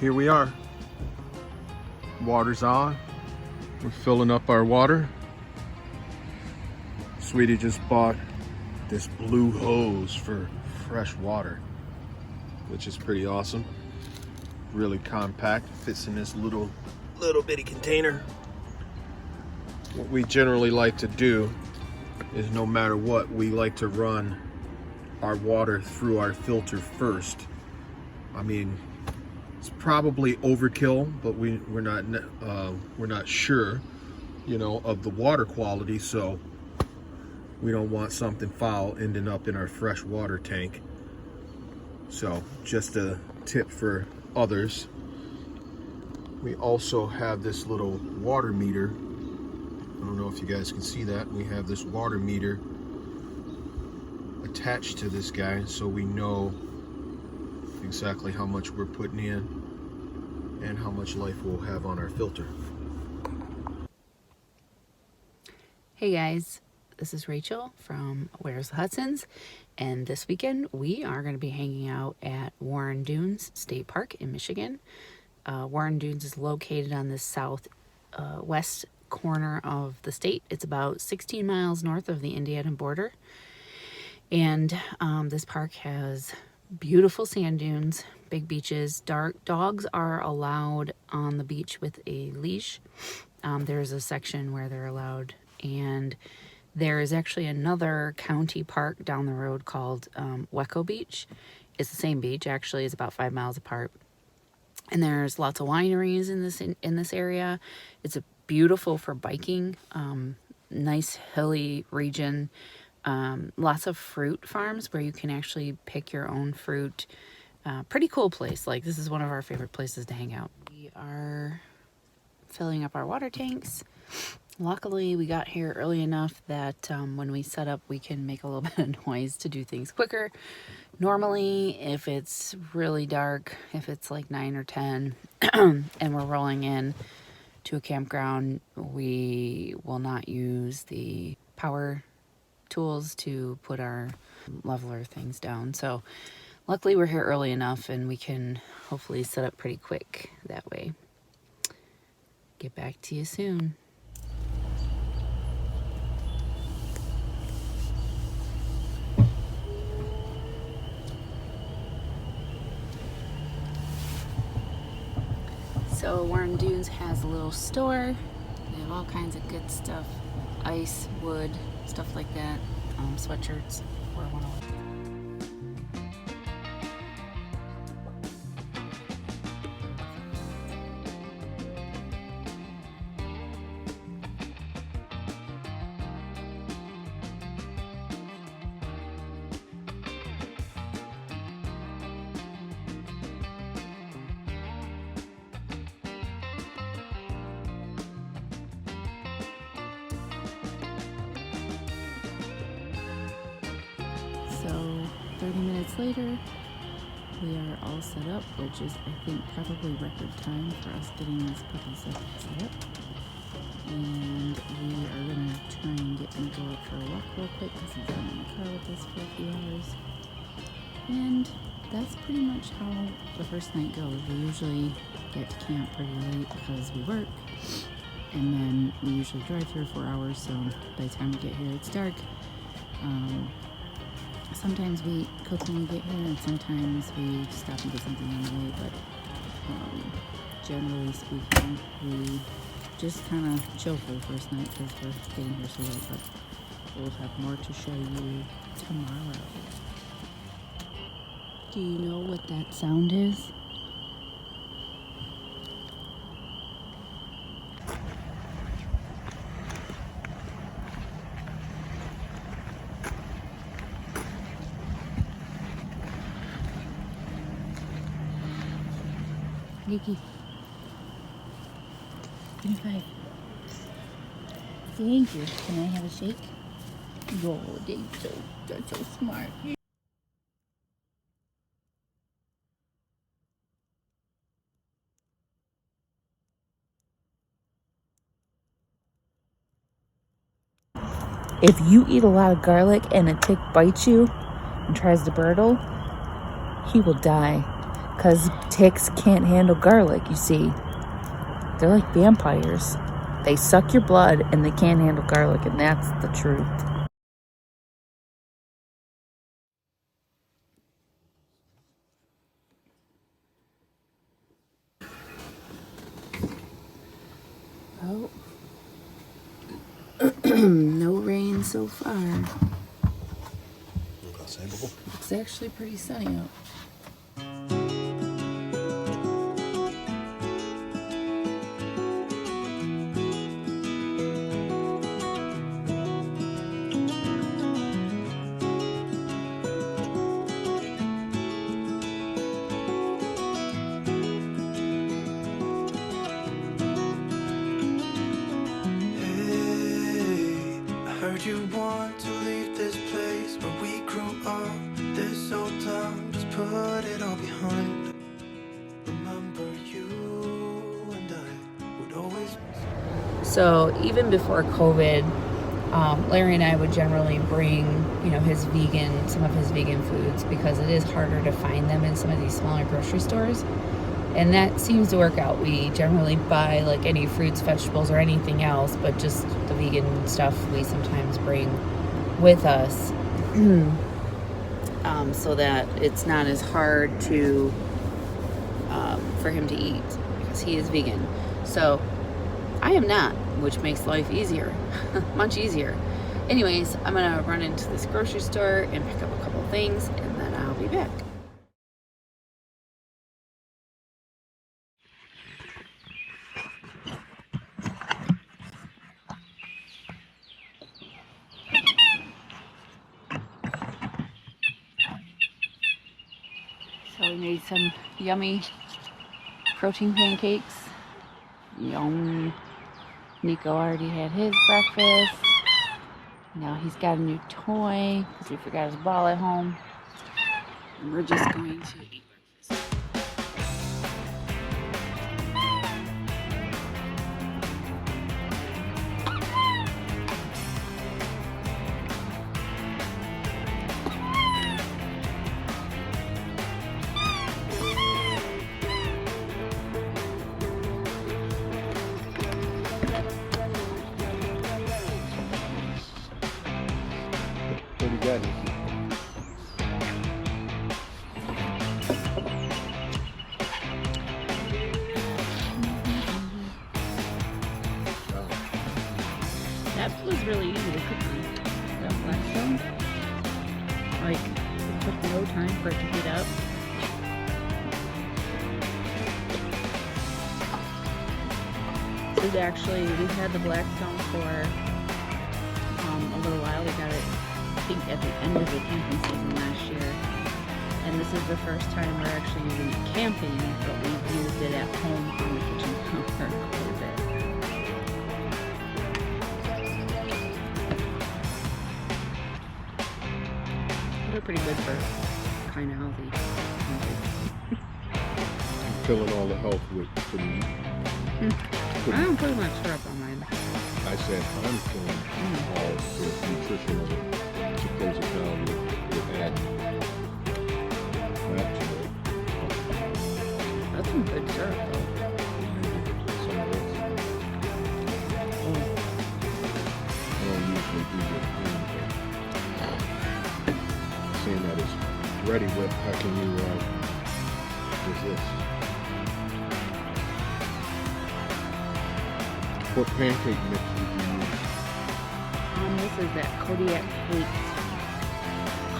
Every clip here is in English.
here we are. Water's on. We're filling up our water. Sweetie just bought this blue hose for fresh water, which is pretty awesome. Really compact, fits in this little bitty container. What we generally like to do is, no matter what, we like to run our water through our filter first. I mean, it's probably overkill, but we're not sure, you know, of the water quality, so we don't want something foul ending up in our fresh water tank. So just a tip for others. We also have this little water meter. I don't know if you guys can see that. We have this water meter attached to this guy, so we know exactly how much we're putting in and how much life we'll have on our filter. Hey guys, this is Rachel from Where's the Hudsons, and this weekend we are going to be hanging out at Warren Dunes State Park in Michigan. Warren Dunes is located on the southwest corner of the state. It's about 16 miles north of the Indiana border, and this park has beautiful sand dunes, big beaches. Dogs are allowed on the beach with a leash. There's a section where they're allowed, and there is actually another county park down the road called Wecco Beach. It's the same beach, actually. It's about 5 miles apart. And there's lots of wineries in this area. It's beautiful for biking. Nice hilly region. Lots of fruit farms where you can actually pick your own fruit. Pretty cool place. Like, this is one of our favorite places to hang out. We are filling up our water tanks. Luckily, we got here early enough that when we set up, we can make a little bit of noise to do things quicker. Normally, if it's really dark, if it's like 9 or 10, and we're rolling in to a campground, we will not use the power tools to put our leveler things down. So luckily, we're here early enough, and we can hopefully set up pretty quick that way. Get back to you soon. So Warren Dunes has a little store. They have all kinds of good stuff. Ice, wood, stuff like that. Sweatshirts. Wear one of them. So 30 minutes later, we are all set up, which is, I think, probably record time for us getting this puppy set up. And we are going to try and get him to go out for a walk real quick because he's been in the car with us for a few hours. And that's pretty much how the first night goes. We usually get to camp pretty late because we work, and then we usually drive 3 or 4 hours, so by the time we get here it's dark. Sometimes we cook when we get here, and sometimes we stop and get something on the way, but generally speaking, we just kind of chill for the first night because we're getting here so late, but we'll have more to show you tomorrow. Do you know what that sound is? Nikki, give me 5. Thank you. Can I have a shake? Oh, that's so smart. If you eat a lot of garlic and a tick bites you and tries to burtle, he will die. because ticks can't handle garlic, you see. They're like vampires. They suck your blood and they can't handle garlic, and that's the truth. Oh. No rain so far. It's actually pretty sunny out. You want to leave this place where we grew up, this old town, just put it all behind. Remember you and I would always. So even before COVID, Larry and I would generally bring, some of his vegan foods, because it is harder to find them in some of these smaller grocery stores. And that seems to work out. We generally buy like any fruits, vegetables, or anything else, but just the vegan stuff we sometimes bring with us so that it's not as hard to for him to eat, because he is vegan. So I am not, which makes life easier, much easier. Anyways, I'm gonna run into this grocery store and pick up a couple things, and then I'll be back. So we made some yummy protein pancakes. Yum. Nico already had his breakfast. Now he's got a new toy because he forgot his ball at home. And we're just going to eat breakfast. What do you got? That was really easy to cook on. That Blackstone. Like, it took no time for it to heat up. This is actually, we've had the Blackstone for a little while. We got it, I think, at the end of the camping season last year. And this is the first time we're actually using it camping, but we've used it at home on the kitchen counter quite a bit. They're pretty good for kind of healthy. Filling all the health with some. I don't put much syrup on mine. I said I'm filling all the nutritional supposed value with add that to it. That's some good syrup though. Some of this. I don't usually do the but seeing that it's ready whip, how can you resist? What pancake mix did you use? This is that Kodiak Cakes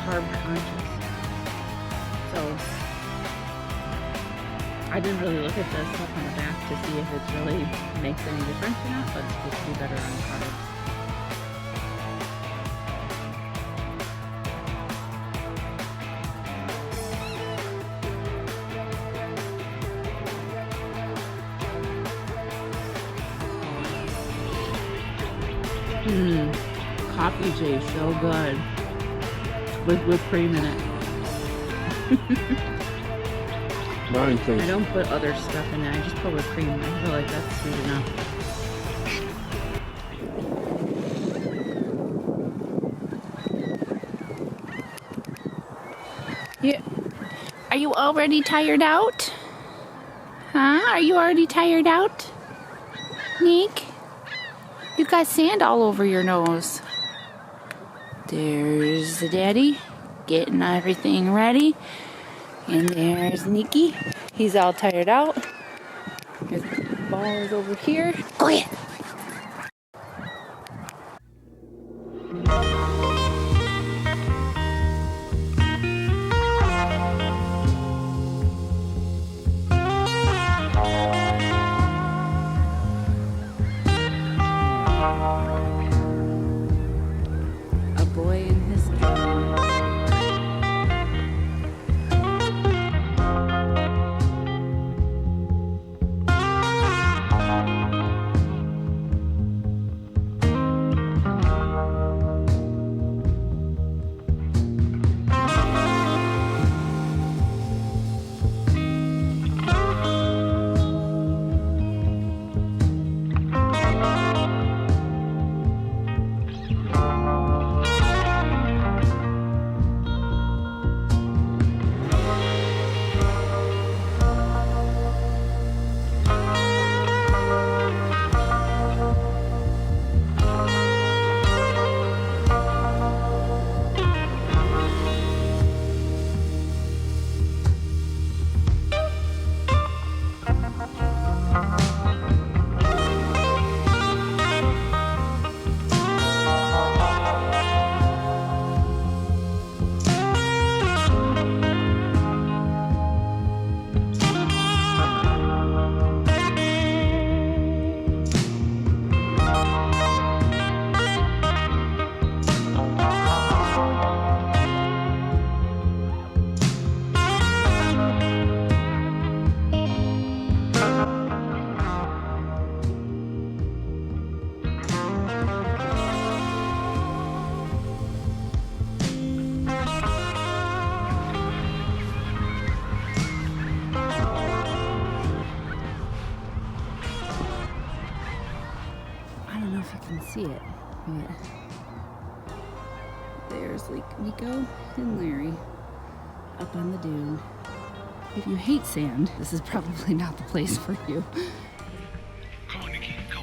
Carb Conscious. So I didn't really look at this stuff on the back to see if it really makes any difference or not, but it's supposed to be better on carbs. Coffee J, so good. With whipped cream in it. Mine tastes. I don't put other stuff in it, I just put whipped cream. I feel like that's sweet enough. Yeah, Are you already tired out? Huh? Are you already tired out? Nick? You got sand all over your nose. There's the daddy getting everything ready. And there's Nikki. He's all tired out. There's balls over here. Go ahead. A boy in his dream. I don't know if you can see it, but there's Lake Nico and Larry up on the dune. If you hate sand, this is probably not the place for you. Come on, Nikki, go.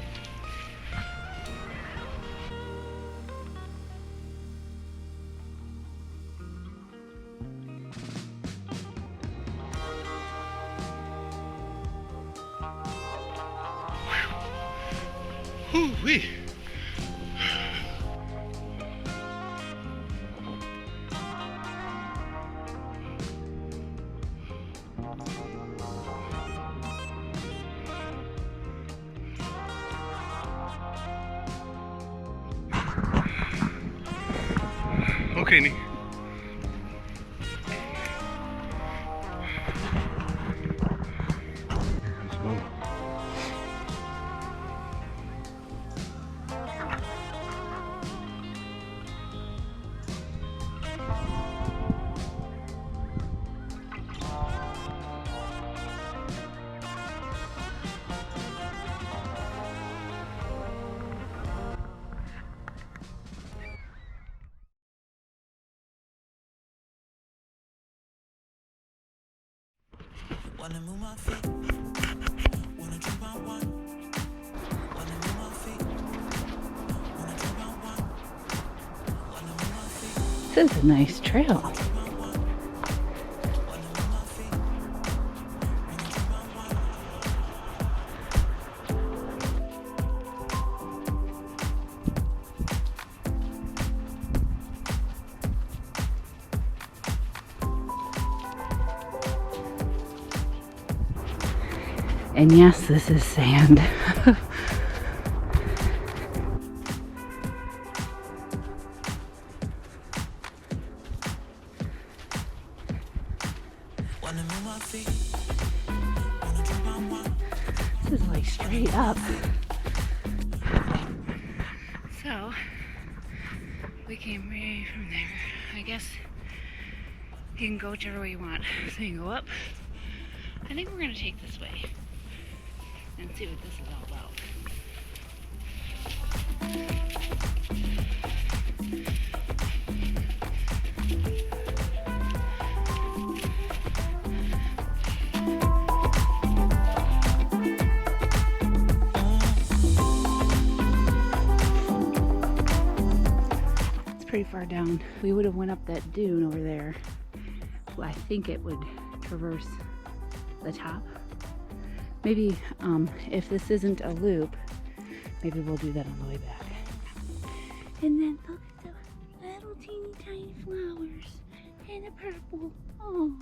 Woo-wee. Okay, Nick. Let's go. Wanna move my feet, wanna jump on one. Wanna move my feet, wanna jump on one. Wanna move my feet, This is a nice trail. wanna move my feet, wanna jump on one. And yes, this is sand. Wanna move my feet, wanna jump on one. This is like straight up. So, we came right from there. I guess you can go whichever way you want. So you can go up. I think we're gonna take this way and see what this is all about. far down. We would have went up that dune over there. Well, I think it would traverse the top. Maybe if this isn't a loop, maybe we'll do that on the way back. And then look at the little teeny tiny flowers and the purple. Oh.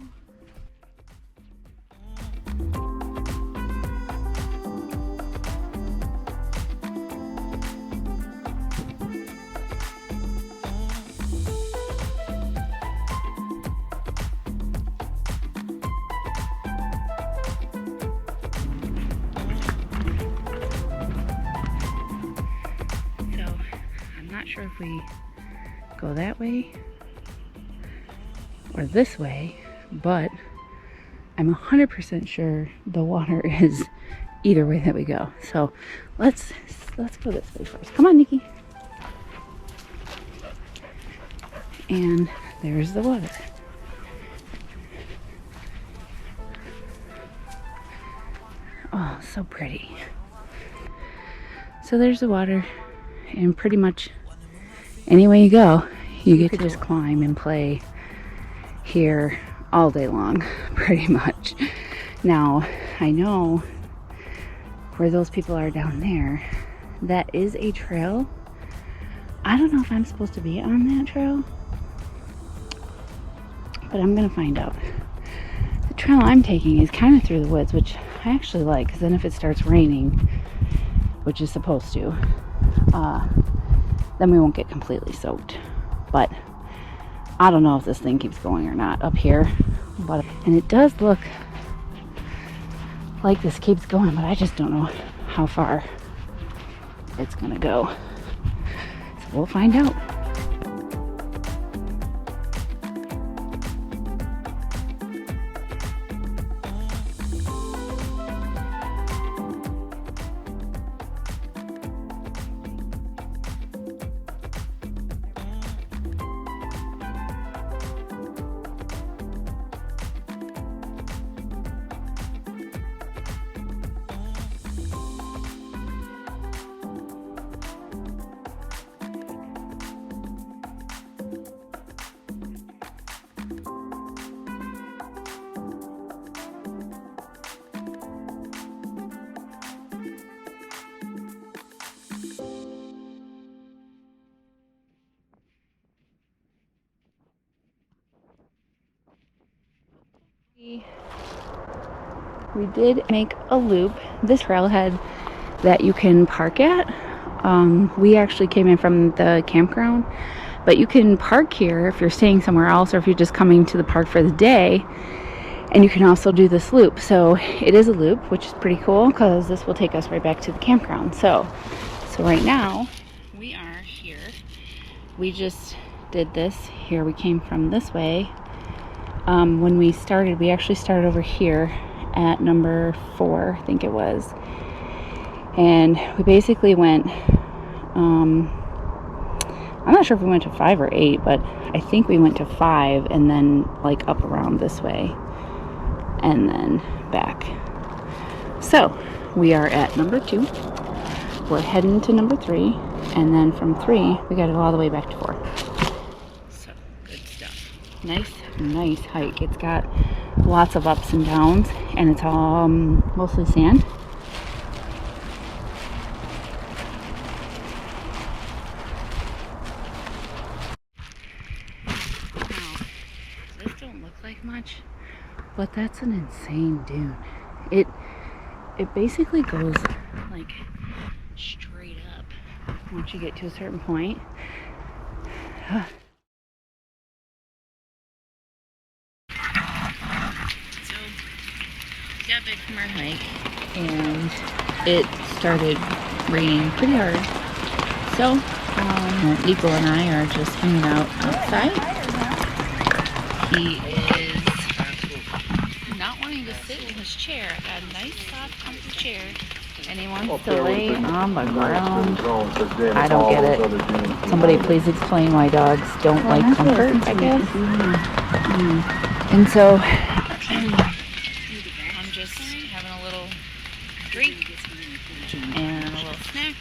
Not sure if we go that way or this way, but I'm 100% sure the water is either way that we go. So let's go this way first. Come on, Nikki. And there's the water. Oh, so pretty. So there's the water, and pretty much anywhere you go, you get to just climb and play here all day long, pretty much. Now, I know where those people are down there, that is a trail. I don't know if I'm supposed to be on that trail, but I'm gonna find out. The trail I'm taking is kind of through the woods, which I actually like, because then if it starts raining, which is supposed to, then we won't get completely soaked. But I don't know if this thing keeps going or not up here. And it does look like this keeps going, but I just don't know how far it's gonna go. So we'll find out. We did make a loop. This trailhead that you can park at. We actually came in from the campground, but you can park here if you're staying somewhere else or if you're just coming to the park for the day. And you can also do this loop. So it is a loop, which is pretty cool because this will take us right back to the campground. So right now we are here. We just did this here. We came from this way. When we started, we actually started over here at number 4, I think it was. And we basically went, I'm not sure if we went to 5 or 8, but I think we went to 5 and then like up around this way and then back. So we are at number 2. We're heading to number 3, and then from 3 we got to go all the way back to 4. So good stuff. Nice hike. It's got lots of ups and downs, and it's all mostly sand. Now, this don't look like much, but that's an insane dune. It basically goes like straight up once you get to a certain point. Got back from our hike and it started raining pretty hard. So Nico and I are just hanging out outside. He is not wanting to sit in his chair. I got a nice soft comfy chair and he wants to lay on the ground. I don't get it. Somebody please explain why dogs don't like comfort, I guess. And so just having a little drink and a little snack.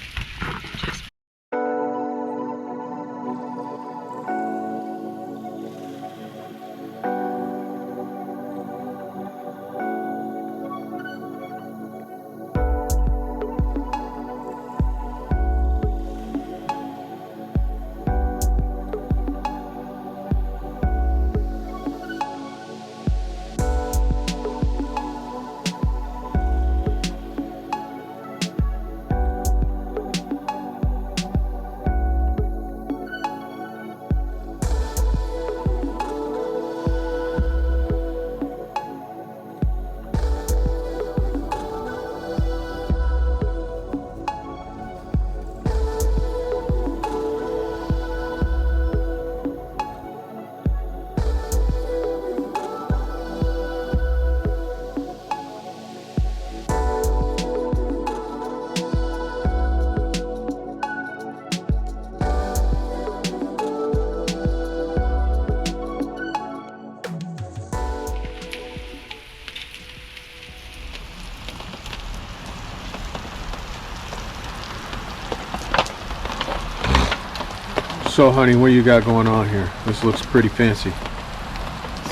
So honey, what you got going on here? This looks pretty fancy.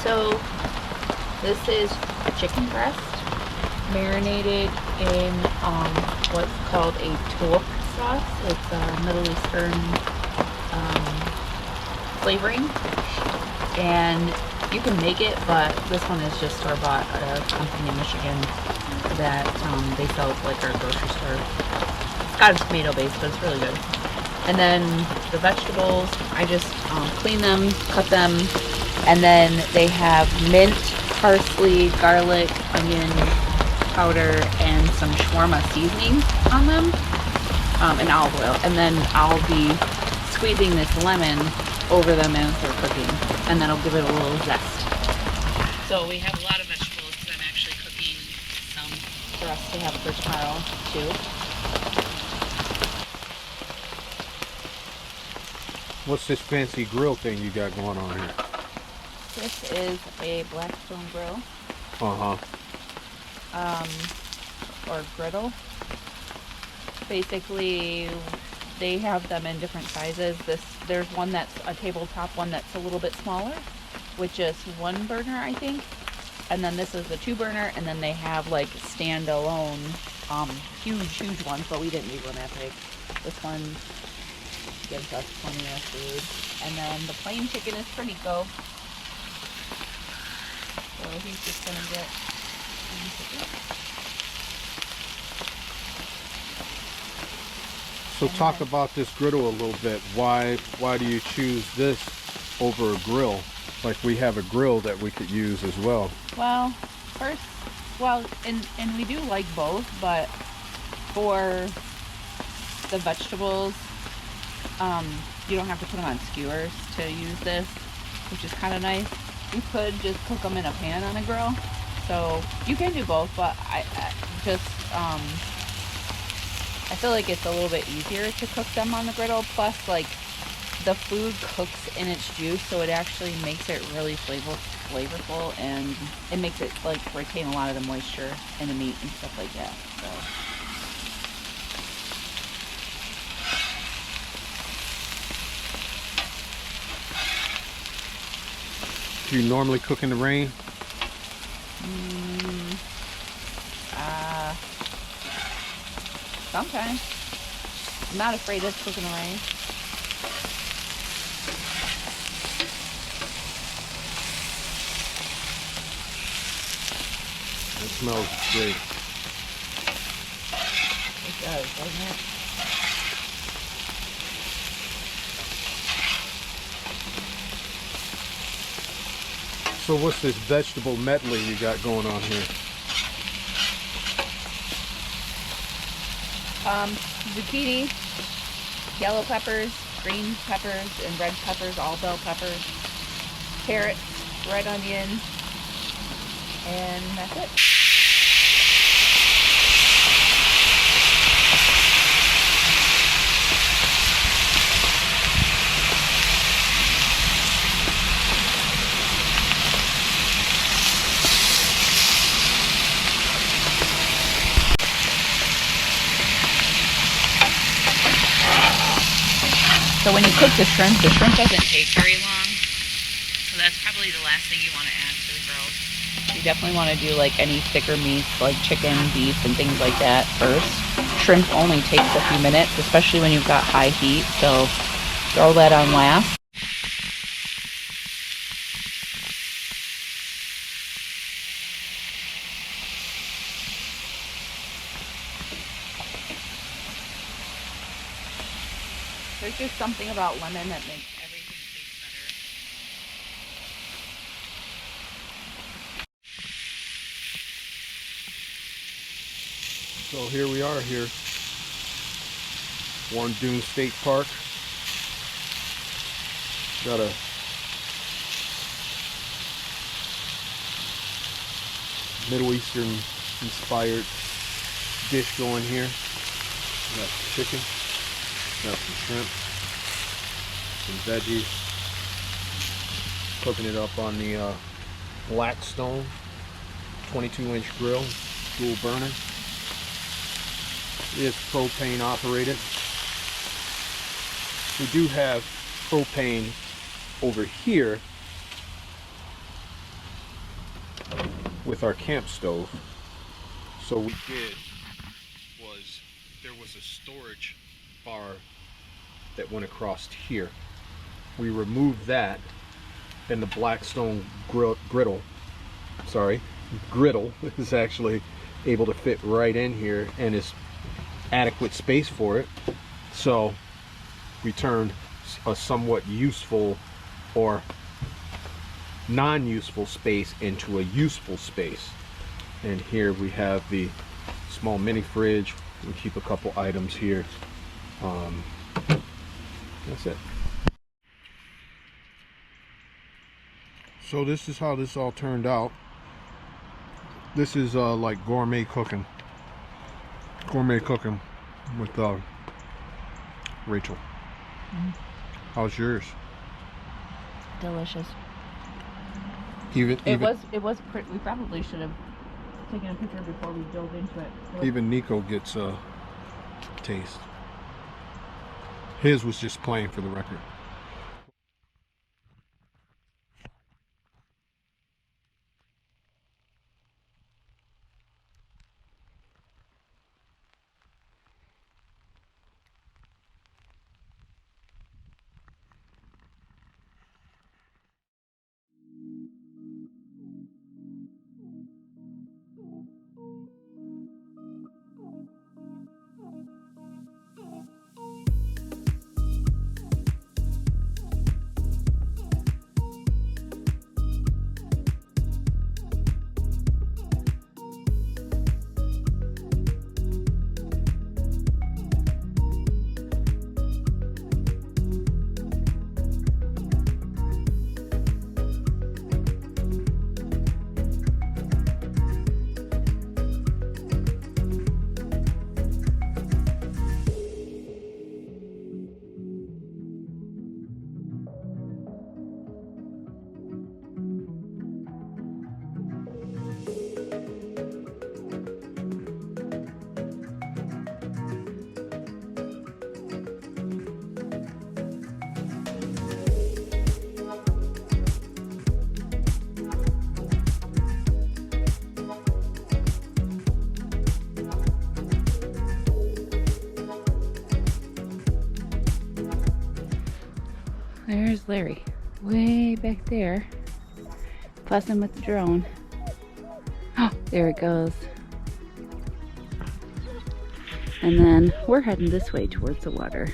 So this is a chicken breast marinated in what's called a tork sauce. It's a Middle Eastern flavoring, and you can make it, but this one is just store-bought at a company in Michigan that they sell at like our grocery store. It's got a tomato base, but it's really good. And then the vegetables, I just clean them, cut them, and then they have mint, parsley, garlic, onion powder, and some shawarma seasoning on them, and olive oil. And then I'll be squeezing this lemon over them as they're cooking, and that'll give it a little zest. So we have a lot of vegetables because I'm actually cooking some for us to have for tomorrow too. What's this fancy grill thing you got going on here? This is a Blackstone grill. Or griddle. Basically, they have them in different sizes. There's one that's a tabletop one that's a little bit smaller, with just one burner, I think. And then this is the 2-burner, and then they have like standalone, huge ones, but we didn't need one that big. This one gives us plenty of food. And then the plain chicken is pretty go. So he's just gonna get plain chicken. So talk about this griddle a little bit. Why do you choose this over a grill? Like we have a grill that we could use as well. Well, and we do like both, but for the vegetables, you don't have to put them on skewers to use this, which is kind of nice. You could just cook them in a pan on a grill, so you can do both, but I feel like it's a little bit easier to cook them on the griddle. Plus, like, the food cooks in its juice, so it actually makes it really flavorful, and it makes it like retain a lot of the moisture in the meat and stuff like that. Do you normally cook in the rain? Sometimes. I'm not afraid of cooking in the rain. It smells great. It does, doesn't it? So what's this vegetable medley you got going on here? Zucchini, yellow peppers, green peppers, and red peppers, all bell peppers, carrots, red onion, and that's it. So when you cook the shrimp doesn't take very long. So that's probably the last thing you want to add to the grill. You definitely want to do like any thicker meats like chicken, beef, and things like that first. Shrimp only takes a few minutes, especially when you've got high heat. So throw that on last. There's just something about lemon that makes everything taste better. So here we are here, Warren Dunes State Park. Got a Middle Eastern inspired dish going here. Got chicken. Got some shrimp, some veggies, cooking it up on the Blackstone 22-inch grill, dual burner. It is propane operated. We do have propane over here with our camp stove. So what we did was, there was a storage bar that went across here. We removed that, and the Blackstone griddle is actually able to fit right in here and is adequate space for it. So we turned a somewhat useful or non-useful space into a useful space. And here we have the small mini fridge. We keep a couple items here. That's it. So this is how this all turned out. This is like gourmet cooking with Rachel. How's yours? Delicious. Even It was pretty. We probably should have taken a picture before we dove into it. even Nico gets a taste. His was just plain, for the record. There's Larry, way back there, fussing with the drone. Oh, there it goes. And then we're heading this way towards the water.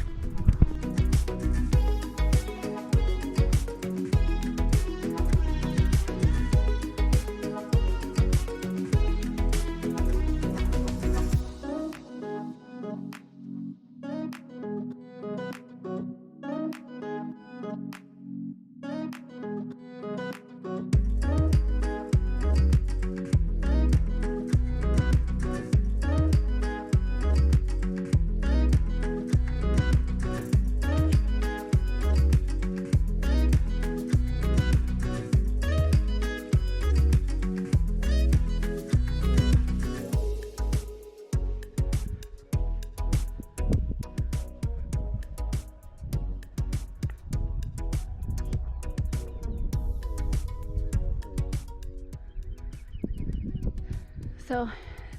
So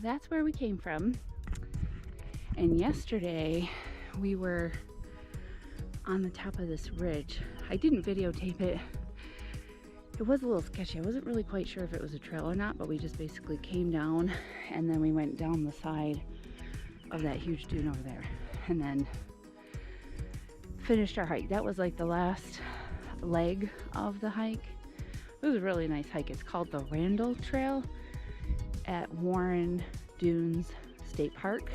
that's where we came from. And yesterday we were on the top of this ridge. I didn't videotape it. It was a little sketchy. I wasn't really quite sure if it was a trail or not, but we just basically came down and then we went down the side of that huge dune over there and then finished our hike. That was like the last leg of the hike. It was a really nice hike. It's called the Randall Trail at Warren Dunes State Park.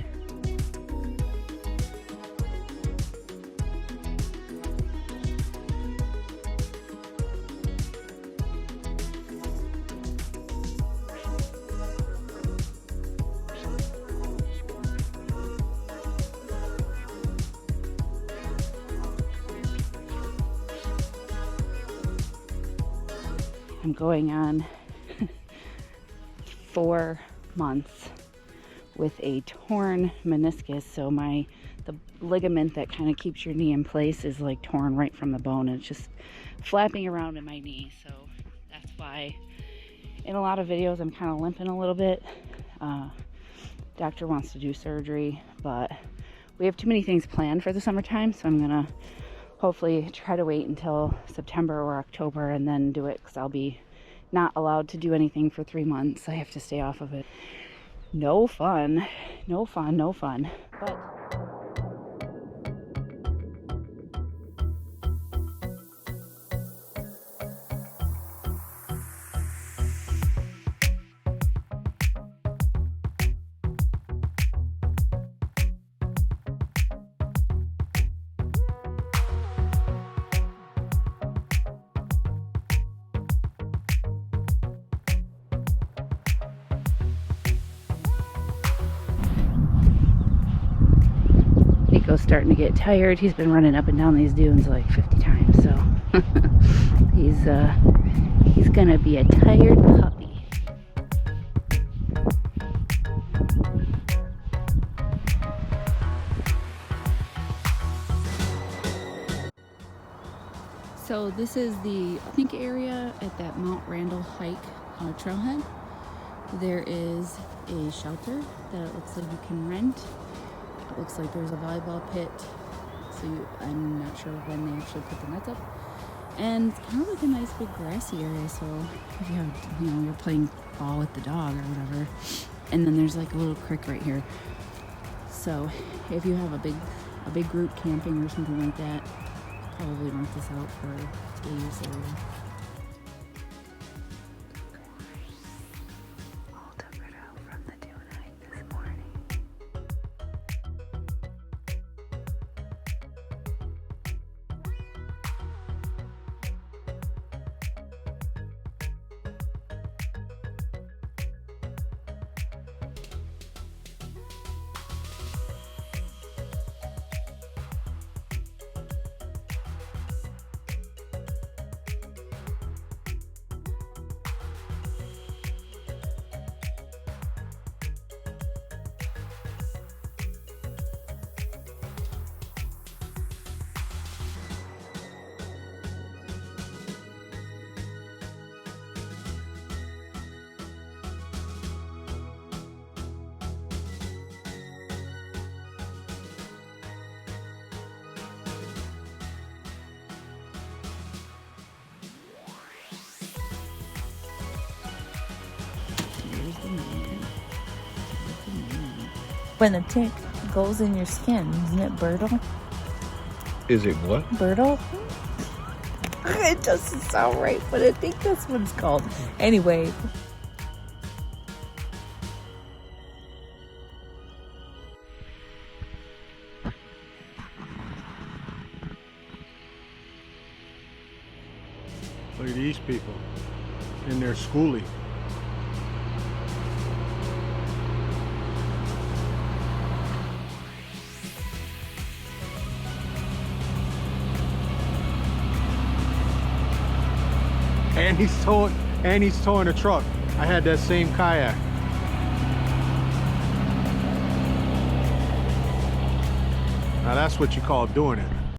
I'm going on 4 months with a torn meniscus, so my the ligament that kind of keeps your knee in place is like torn right from the bone, and it's just flapping around in my knee. So that's why in a lot of videos I'm kind of limping a little bit. Doctor wants to do surgery, but we have too many things planned for the summertime, so I'm gonna hopefully try to wait until September or October and then do it, because I'll be not allowed to do anything for 3 months. I have to stay off of it. No fun, no fun, no fun. But Nico's starting to get tired. He's been running up and down these dunes like 50 times, so he's gonna be a tired puppy. So this is the picnic area at that Mount Randall hike trailhead. There is a shelter that it looks like you can rent. It looks like there's a volleyball pit, so I'm not sure when they actually put the nets up. And it's kind of like a nice big grassy area, so if you have, you're playing ball with the dog or whatever. And then there's like a little creek right here. So if you have a big group camping or something like that, probably rent this out for the use area. All took it out from the dune hike this morning. When a tick goes in your skin, isn't it Bertle? Is it what? Bertle? It doesn't sound right, but I think that's what it's called. Anyway. Look at these people in their schoolie. And he's towing a truck. I had that same kayak. Now that's what you call doing it.